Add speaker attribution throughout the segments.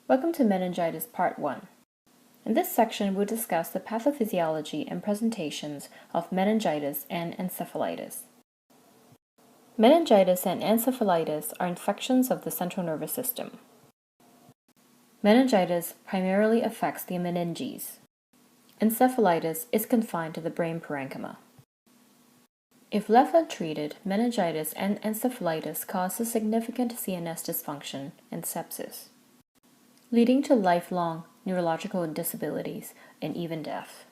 Speaker 1: Welcome to Meningitis Part 1. In this section, we'll discuss the pathophysiology and presentations of meningitis and encephalitis. Meningitis and encephalitis are infections of the central nervous system. Meningitis primarily affects the meninges. Encephalitis is confined to the brain parenchyma. If left untreated, meningitis and encephalitis cause a significant CNS dysfunction and sepsis, leading to lifelong neurological disabilities and even death.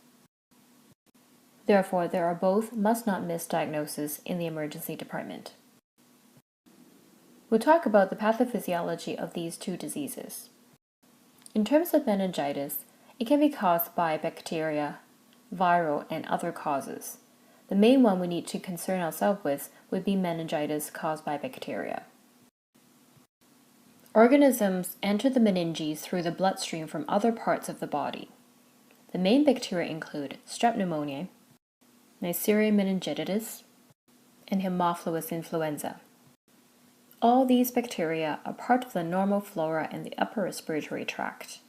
Speaker 1: Therefore, there are both must-not-miss diagnoses in the emergency department. We'll talk about the pathophysiology of these two diseases. In terms of meningitis, it can be caused by bacteria, viral, and other causes. The main one we need to concern ourselves with would be meningitis caused by bacteria. Organisms enter the meninges through the bloodstream from other parts of the body. The main bacteria include Strep pneumoniae, Neisseria meningitidis, and Haemophilus influenza. All these bacteria are part of the normal flora in the upper respiratory tract.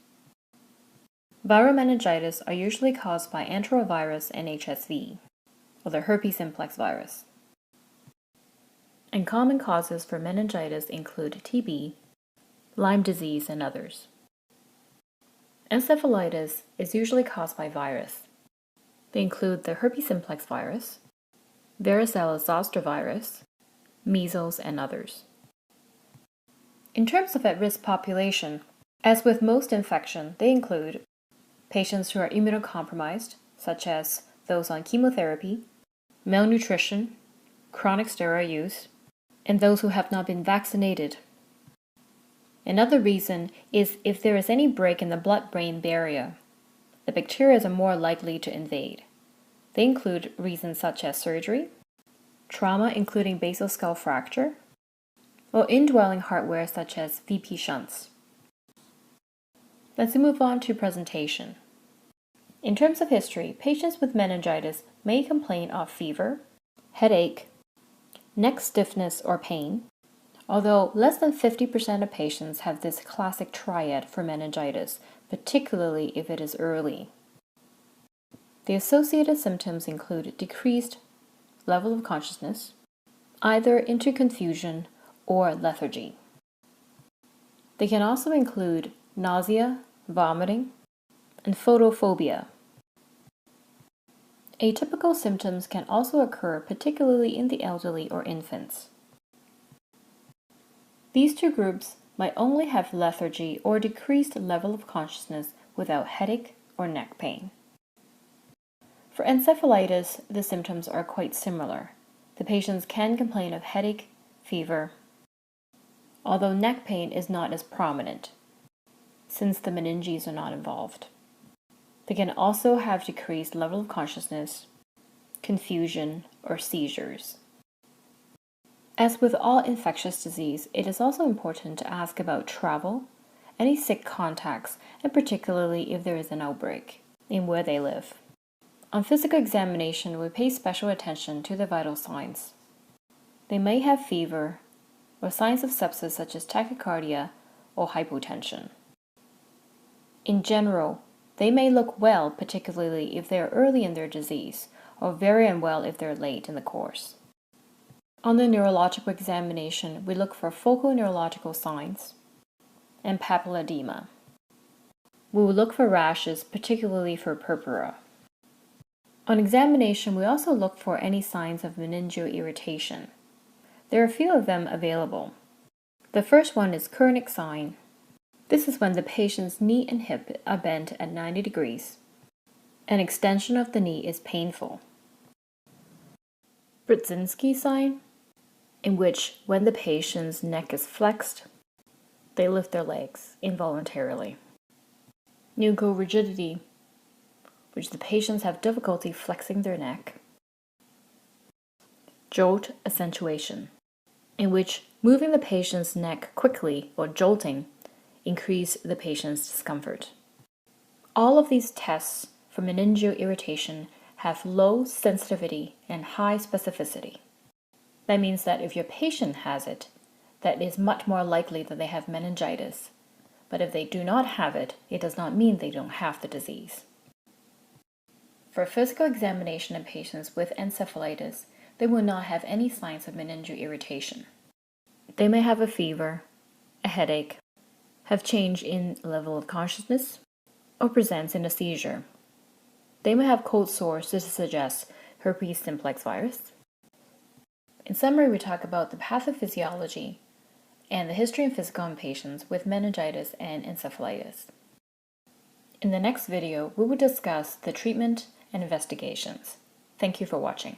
Speaker 1: Viral meningitis are usually caused by enterovirus and HSV, or the herpes simplex virus. And common causes for meningitis include TB, Lyme disease, and others. Encephalitis is usually caused by virus. They include the herpes simplex virus, varicella zoster virus, measles, and others. In terms of at-risk population, as with most infection, they include patients who are immunocompromised, such as those on chemotherapy, malnutrition, chronic steroid use, and those who have not been vaccinated. Another reason is if there is any break in the blood-brain barrier, the bacteria are more likely to invade. They include reasons such as surgery, trauma including basal skull fracture, or indwelling hardware such as VP shunts. Let's move on to presentation. In terms of history, patients with meningitis may complain of fever, headache, neck stiffness or pain, although less than 50% of patients have this classic triad for meningitis, particularly if it is early. The associated symptoms include decreased level of consciousness, either into confusion or lethargy. They can also include nausea, vomiting, and photophobia. Atypical symptoms can also occur, particularly in the elderly or infants. These two groups might only have lethargy or decreased level of consciousness without headache or neck pain. For encephalitis, the symptoms are quite similar. The patients can complain of headache, fever, although neck pain is not as prominent, since the meninges are not involved. They can also have decreased level of consciousness, confusion, or seizures. As with all infectious disease, it is also important to ask about travel, any sick contacts, and particularly if there is an outbreak, and where they live. On physical examination, we pay special attention to the vital signs. They may have fever or signs of sepsis such as tachycardia or hypotension. In general, they may look well, particularly if they are early in their disease, or very unwell if they're late in the course. On the neurological examination, we look for focal neurological signs and papilledema. We will look for rashes, particularly for purpura. On examination, we also look for any signs of meningeal irritation. There are a few of them available. The first one is Kernick sign. This is when the patient's knee and hip are bent at 90 degrees. An extension of the knee is painful. Brudzinski sign, in which when the patient's neck is flexed, they lift their legs involuntarily. Nuchorigidity, which the patients have difficulty flexing their neck. Jolt accentuation, in which moving the patient's neck quickly or jolting increase the patient's discomfort. All of these tests for meningeal irritation have low sensitivity and high specificity. That means that if your patient has it, that is much more likely that they have meningitis but if they do not have it, it does not mean they don't have the disease. For physical examination in patients with encephalitis, they will not have any signs of meningeal irritation. They may have a fever, a headache, have change in level of consciousness, or presents in a seizure. They may have cold sores to suggest herpes simplex virus. In summary, we talk about the pathophysiology and the history and physical in patients with meningitis and encephalitis. In the next video, we will discuss the treatment and investigations. Thank you for watching.